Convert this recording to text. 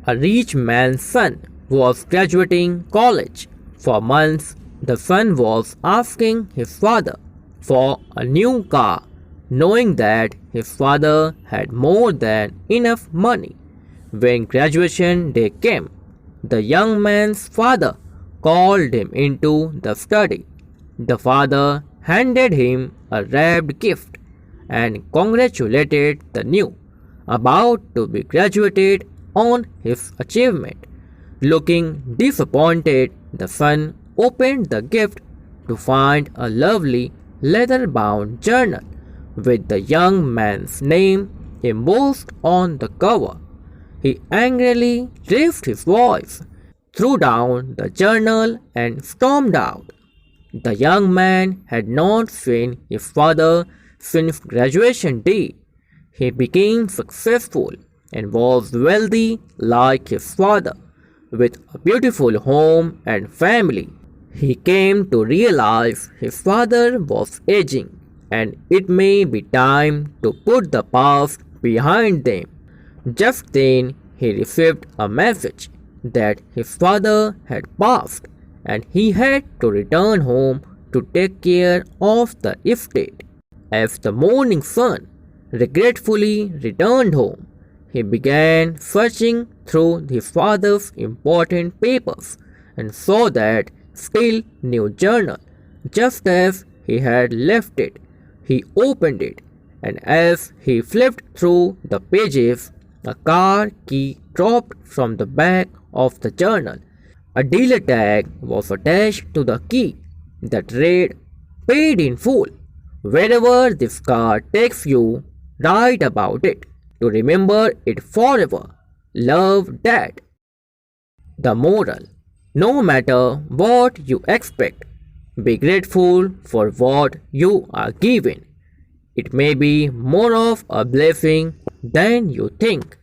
A rich man's son was graduating college. For months, the son was asking his father for a new car, knowing that his father had more than enough money. When graduation day came, the young man's father called him into the study. The father handed him a wrapped gift and congratulated the new, about to be graduated, on his achievement. Looking disappointed, the son opened the gift to find a lovely leather bound journal with the young man's name embossed on the cover. He angrily raised his voice, threw down the journal, and stormed out. The young man had not seen his father since graduation day. He became successful and was wealthy like his father, with a beautiful home and family. He came to realize his father was aging and it may be time to put the past behind them. Just then he received a message that his father had passed and he had to return home to take care of the estate. As the morning sun regretfully returned home, he began searching through his father's important papers and saw that still new journal, just as he had left it. He opened it, and as he flipped through the pages, a car key dropped from the back of the journal. A dealer tag was attached to the key that read, "Paid in full." Wherever this car takes you, write about it to remember it forever. Love, Dad. The moral: no matter what you expect, be grateful for what you are given. It may be more of a blessing than you think.